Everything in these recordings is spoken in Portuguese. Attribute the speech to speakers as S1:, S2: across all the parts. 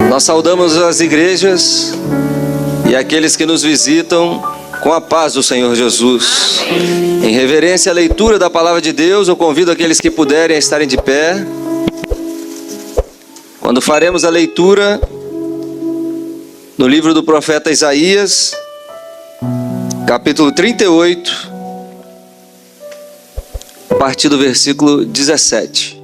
S1: Nós saudamos as igrejas e aqueles que nos visitam com a paz do Senhor Jesus. Em reverência à leitura da palavra de Deus, eu convido aqueles que puderem a estarem de pé. Quando faremos a leitura no livro do profeta Isaías, capítulo 38, a partir do versículo 17.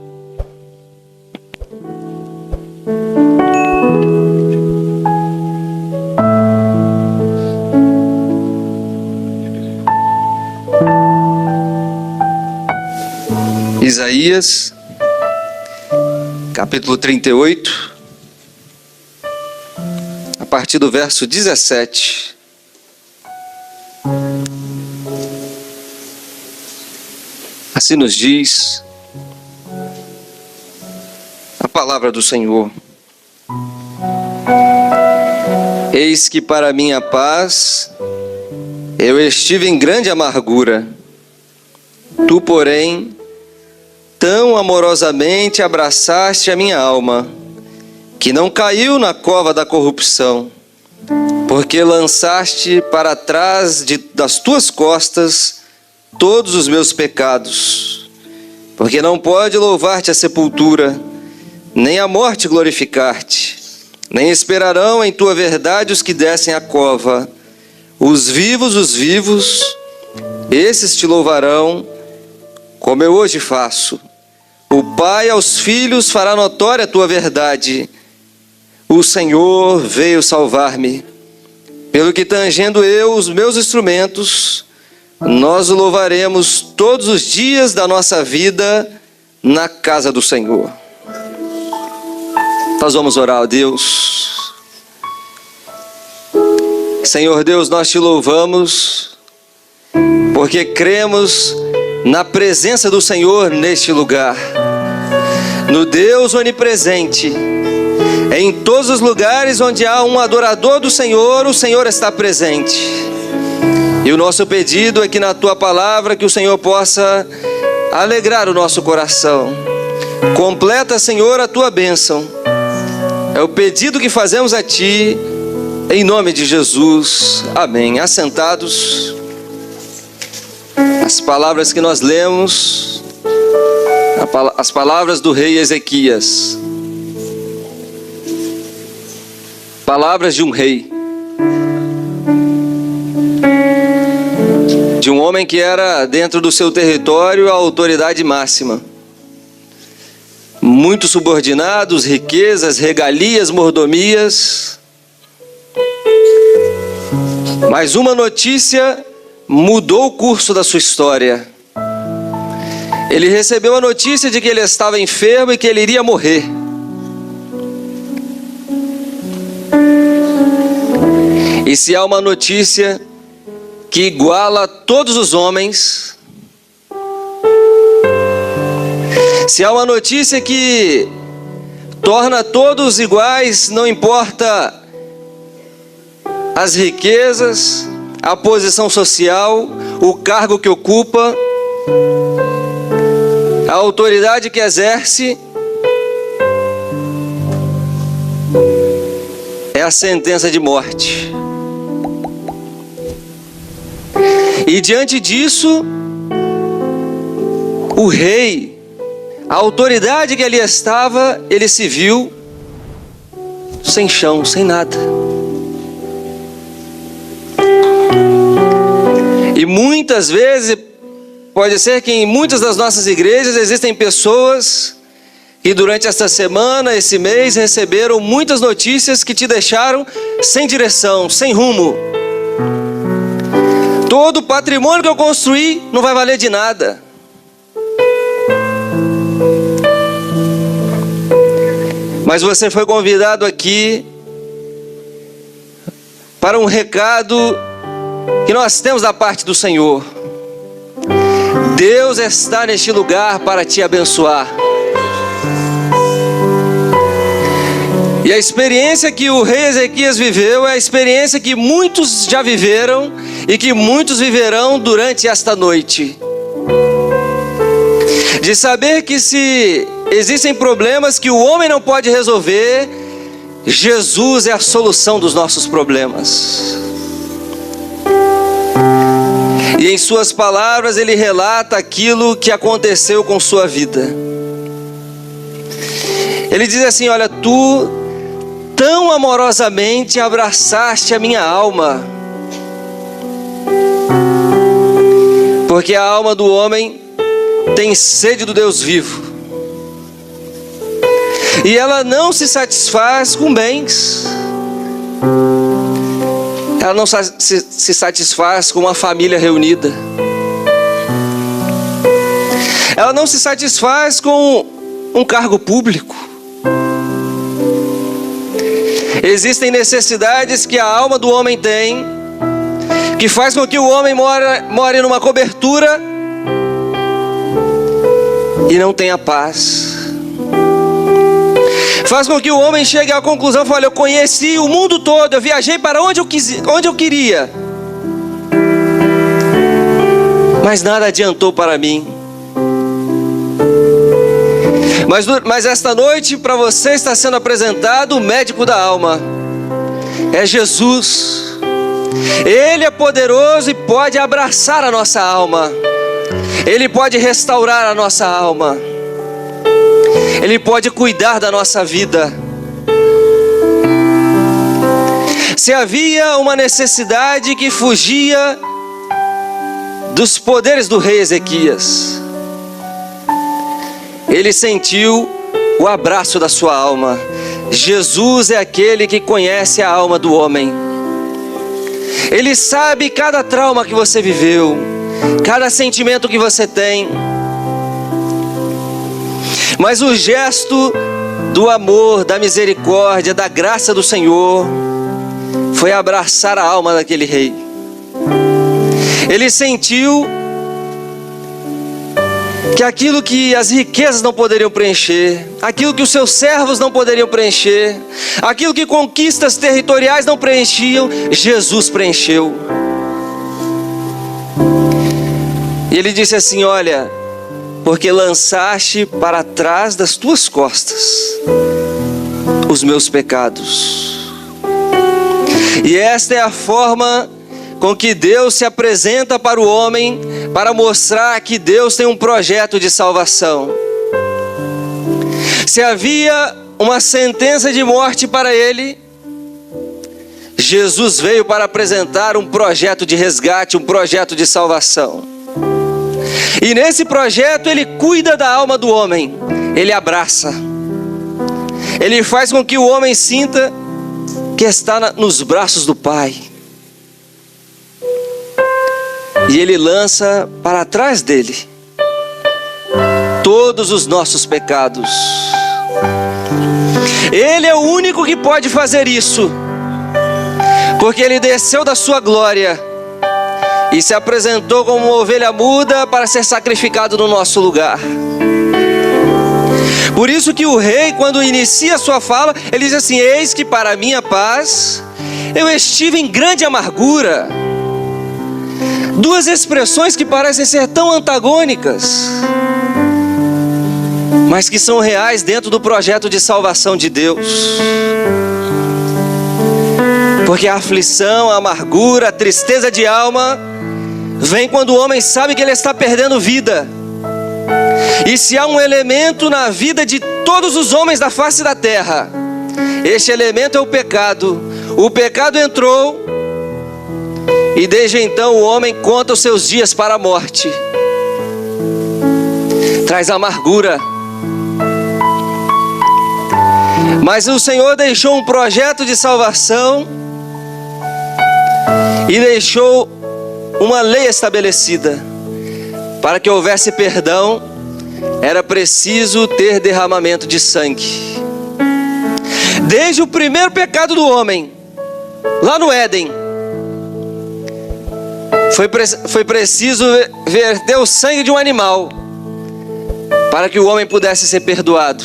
S1: Isaías, capítulo 38, a partir do verso 17. Assim nos diz a palavra do Senhor: Eis que para minha paz eu estive em grande amargura, tu, porém, tão amorosamente abraçaste a minha alma, que não caiu na cova da corrupção, porque lançaste para trás das tuas costas todos os meus pecados. Porque não pode louvar-te a sepultura, nem a morte glorificar-te, nem esperarão em tua verdade os que descem à cova. Os vivos, esses te louvarão, como eu hoje faço. O Pai aos filhos fará notória a tua verdade. O Senhor veio salvar-me. Pelo que, tangendo eu os meus instrumentos, nós o louvaremos todos os dias da nossa vida na casa do Senhor. Nós vamos orar a Deus. Senhor Deus, nós te louvamos, porque cremos na presença do Senhor neste lugar, no Deus onipresente. Em todos os lugares onde há um adorador do Senhor, o Senhor está presente. E o nosso pedido é que na tua palavra que o Senhor possa alegrar o nosso coração. Completa, Senhor, a tua bênção. É o pedido que fazemos a ti, em nome de Jesus. Amém. Assentados. As palavras que nós lemos, as palavras do rei Ezequias. Palavras de um rei, de um homem que era dentro do seu território a autoridade máxima. Muitos subordinados, riquezas, regalias, mordomias. Mas uma notícia mudou o curso da sua história. Ele recebeu a notícia de que ele estava enfermo e que ele iria morrer. E se há uma notícia que iguala todos os homens, se há uma notícia que torna todos iguais, não importa as riquezas, a posição social, o cargo que ocupa, a autoridade que exerce, é a sentença de morte. E diante disso, o rei, a autoridade que ali estava, ele se viu sem chão, sem nada. E muitas vezes, pode ser que em muitas das nossas igrejas existem pessoas que durante esta semana, esse mês, receberam muitas notícias que te deixaram sem direção, sem rumo. Todo o patrimônio que eu construí não vai valer de nada. Mas você foi convidado aqui para um recado que nós temos da parte do Senhor. Deus está neste lugar para te abençoar. E a experiência que o rei Ezequias viveu é a experiência que muitos já viveram e que muitos viverão durante esta noite. De saber que se existem problemas que o homem não pode resolver, Jesus é a solução dos nossos problemas. E em suas palavras ele relata aquilo que aconteceu com sua vida. Ele diz assim: olha, tu tão amorosamente abraçaste a minha alma. Porque a alma do homem tem sede do Deus vivo. E ela não se satisfaz com bens. Ela não se satisfaz com uma família reunida. Ela não se satisfaz com um cargo público. Existem necessidades que a alma do homem tem, que faz com que o homem more numa cobertura e não tenha paz. Faz com que o homem chegue à conclusão: olha, eu conheci o mundo todo, eu viajei para onde eu queria, mas nada adiantou para mim. Mas esta noite para você está sendo apresentado o médico da alma. É Jesus. Ele é poderoso e pode abraçar a nossa alma. Ele pode restaurar a nossa alma. Ele pode cuidar da nossa vida. Se havia uma necessidade que fugia dos poderes do rei Ezequias, ele sentiu o abraço da sua alma. Jesus é aquele que conhece a alma do homem. Ele sabe cada trauma que você viveu, cada sentimento que você tem. Mas o gesto do amor, da misericórdia, da graça do Senhor foi abraçar a alma daquele rei. Ele sentiu que aquilo que as riquezas não poderiam preencher, aquilo que os seus servos não poderiam preencher, aquilo que conquistas territoriais não preenchiam, Jesus preencheu. E ele disse assim: olha, porque lançaste para trás das tuas costas os meus pecados. E esta é a forma com que Deus se apresenta para o homem, para mostrar que Deus tem um projeto de salvação. Se havia uma sentença de morte para ele, Jesus veio para apresentar um projeto de resgate, um projeto de salvação. E nesse projeto ele cuida da alma do homem, ele abraça, ele faz com que o homem sinta que está nos braços do Pai. E ele lança para trás dele todos os nossos pecados. Ele é o único que pode fazer isso, porque ele desceu da sua glória e se apresentou como uma ovelha muda para ser sacrificado no nosso lugar. Por isso que o rei, quando inicia a sua fala, ele diz assim: eis que para a minha paz eu estive em grande amargura. Duas expressões que parecem ser tão antagônicas, mas que são reais dentro do projeto de salvação de Deus. Porque a aflição, a amargura, a tristeza de alma vem quando o homem sabe que ele está perdendo vida. E se há um elemento na vida de todos os homens da face da terra, este elemento é o pecado. O pecado entrou, e desde então o homem conta os seus dias para a morte. Traz amargura. Mas o Senhor deixou um projeto de salvação e deixou uma lei estabelecida. Para que houvesse perdão, era preciso ter derramamento de sangue. Desde o primeiro pecado do homem, lá no Éden, foi preciso verter o sangue de um animal para que o homem pudesse ser perdoado.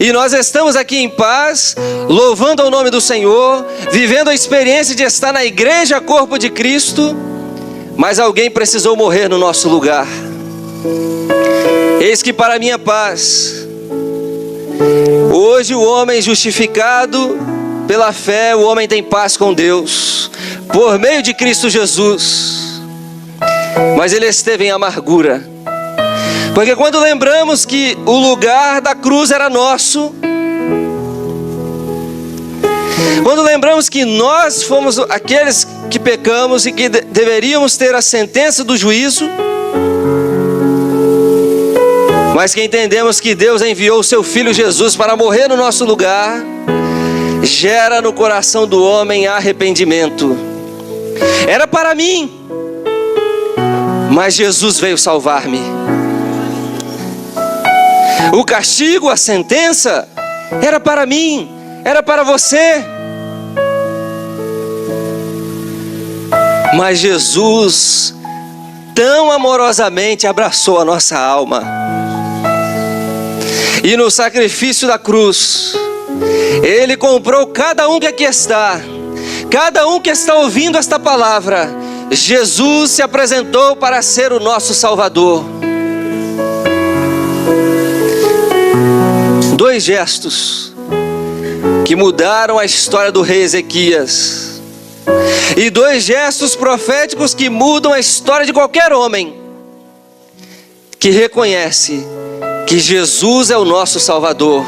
S1: E nós estamos aqui em paz, louvando ao nome do Senhor, vivendo a experiência de estar na igreja, corpo de Cristo, mas alguém precisou morrer no nosso lugar. Eis que para a minha paz Hoje o homem justificado pela fé, o homem tem paz com Deus, por meio de Cristo Jesus. Mas ele esteve em amargura, porque quando lembramos que o lugar da cruz era nosso, quando lembramos que nós fomos aqueles que pecamos e que deveríamos ter a sentença do juízo, mas que entendemos que Deus enviou o seu Filho Jesus para morrer no nosso lugar, gera no coração do homem arrependimento. Era para mim, mas Jesus veio salvar-me. O castigo, a sentença, era para mim, era para você. Mas Jesus tão amorosamente abraçou a nossa alma. E no sacrifício da cruz, Ele comprou cada um que aqui está, cada um que está ouvindo esta palavra. Jesus se apresentou para ser o nosso Salvador. Dois gestos que mudaram a história do rei Ezequias, e dois gestos proféticos que mudam a história de qualquer homem que reconhece que Jesus é o nosso Salvador.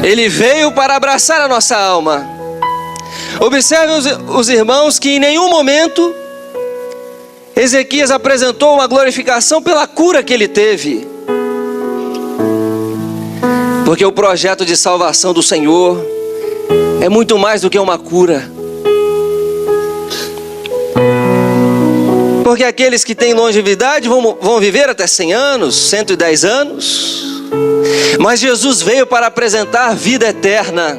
S1: Ele veio para abraçar a nossa alma. Observe os irmãos que em nenhum momento Ezequias apresentou uma glorificação pela cura que ele teve, porque o projeto de salvação do Senhor é muito mais do que uma cura. Porque aqueles que têm longevidade vão viver até 100 anos, 110 anos. Mas Jesus veio para apresentar vida eterna.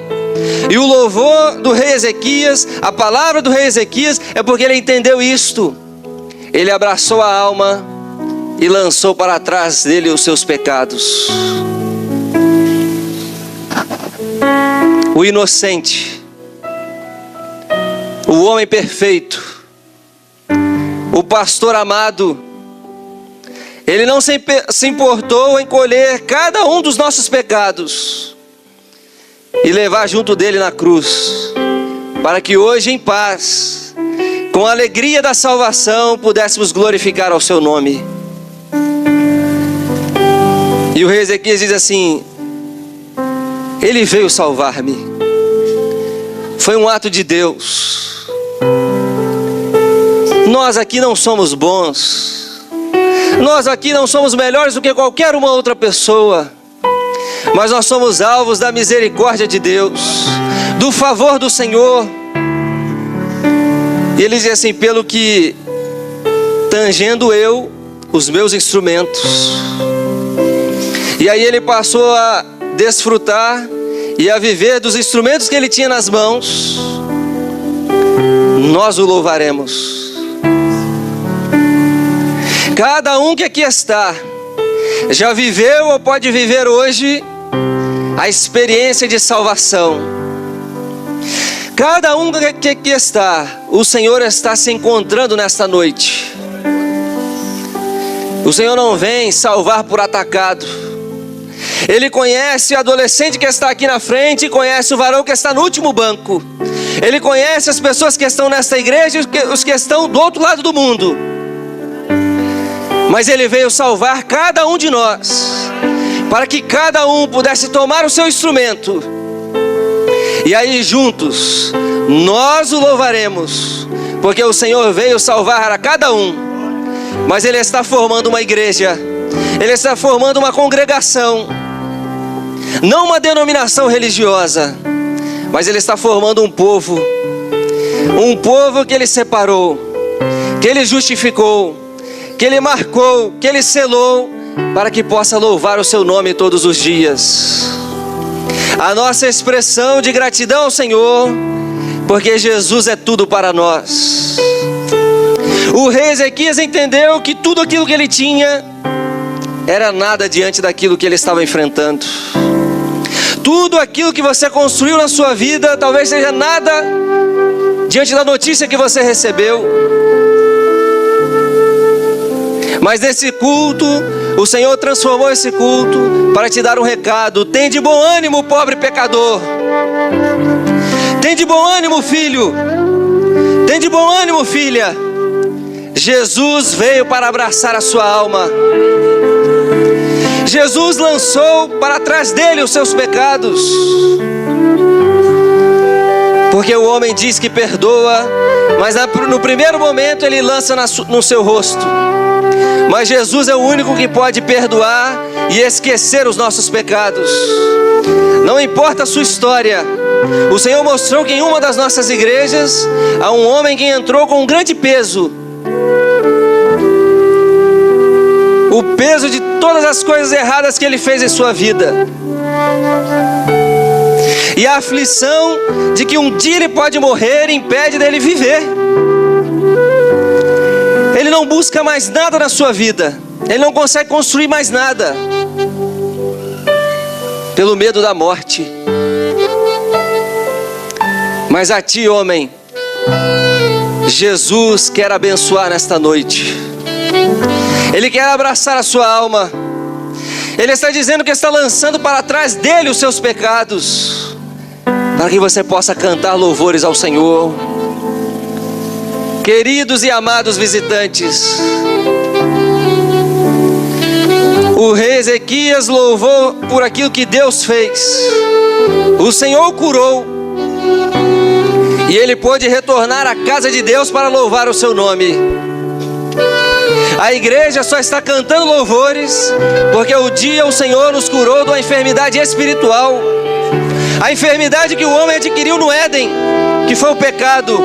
S1: E o louvor do rei Ezequias, a palavra do rei Ezequias, é porque ele entendeu isto. Ele abraçou a alma e lançou para trás dele os seus pecados. O inocente, o homem perfeito, o pastor amado, ele não se importou em colher cada um dos nossos pecados e levar junto dele na cruz, para que hoje em paz, com a alegria da salvação, pudéssemos glorificar ao seu nome. E o rei Ezequias diz assim: Ele veio salvar-me. Foi um ato de Deus. Nós aqui não somos bons, nós aqui não somos melhores do que qualquer uma outra pessoa, mas nós somos alvos da misericórdia de Deus, do favor do Senhor. E ele diz assim: pelo que tangendo eu os meus instrumentos. E aí ele passou a desfrutar e a viver dos instrumentos que ele tinha nas mãos. Nós o louvaremos. Cada um que aqui está já viveu ou pode viver hoje a experiência de salvação. Cada um que aqui está, o Senhor está se encontrando nesta noite. O Senhor não vem salvar por atacado. Ele conhece o adolescente que está aqui na frente e conhece o varão que está no último banco. Ele conhece as pessoas que estão nesta igreja e os que estão do outro lado do mundo. Mas Ele veio salvar cada um de nós, para que cada um pudesse tomar o seu instrumento. E aí juntos, nós o louvaremos, porque o Senhor veio salvar a cada um. Mas Ele está formando uma igreja, Ele está formando uma congregação, não uma denominação religiosa, mas Ele está formando um povo que Ele separou, que Ele justificou, que Ele marcou, que Ele selou, para que possa louvar o seu nome todos os dias. A nossa expressão de gratidão ao Senhor, porque Jesus é tudo para nós. O rei Ezequias entendeu que tudo aquilo que ele tinha era nada diante daquilo que ele estava enfrentando. Tudo aquilo que você construiu na sua vida talvez seja nada diante da notícia que você recebeu. Mas nesse culto, o Senhor transformou esse culto para te dar um recado: tem de bom ânimo, pobre pecador. Tem de bom ânimo, filho. Tem de bom ânimo, filha. Jesus veio para abraçar a sua alma. Jesus lançou para trás dele os seus pecados. Porque o homem diz que perdoa, mas no primeiro momento ele lança no seu rosto. Mas Jesus é o único que pode perdoar e esquecer os nossos pecados. Não importa a sua história. O Senhor mostrou que em uma das nossas igrejas há um homem que entrou com um grande peso. O peso de todas as coisas erradas que ele fez em sua vida. E a aflição de que um dia ele pode morrer impede dele viver. Ele não busca mais nada na sua vida. Ele não consegue construir mais nada. Pelo medo da morte. Mas a ti, homem, Jesus quer abençoar nesta noite. Ele quer abraçar a sua alma. Ele está dizendo que está lançando para trás dele os seus pecados, para que você possa cantar louvores ao Senhor. Queridos e amados visitantes, o rei Ezequias louvou por aquilo que Deus fez. O Senhor o curou, e ele pôde retornar à casa de Deus para louvar o seu nome. A igreja só está cantando louvores porque um dia o Senhor nos curou de uma enfermidade espiritual. A enfermidade que o homem adquiriu no Éden, que foi o pecado.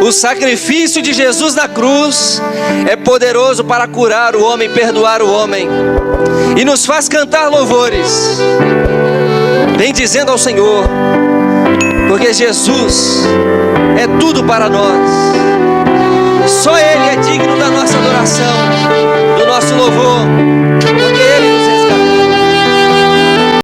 S1: O sacrifício de Jesus na cruz é poderoso para curar o homem, perdoar o homem, e nos faz cantar louvores. Vem dizendo ao Senhor, porque Jesus é tudo para nós. Só Ele é digno da nossa adoração, do nosso louvor.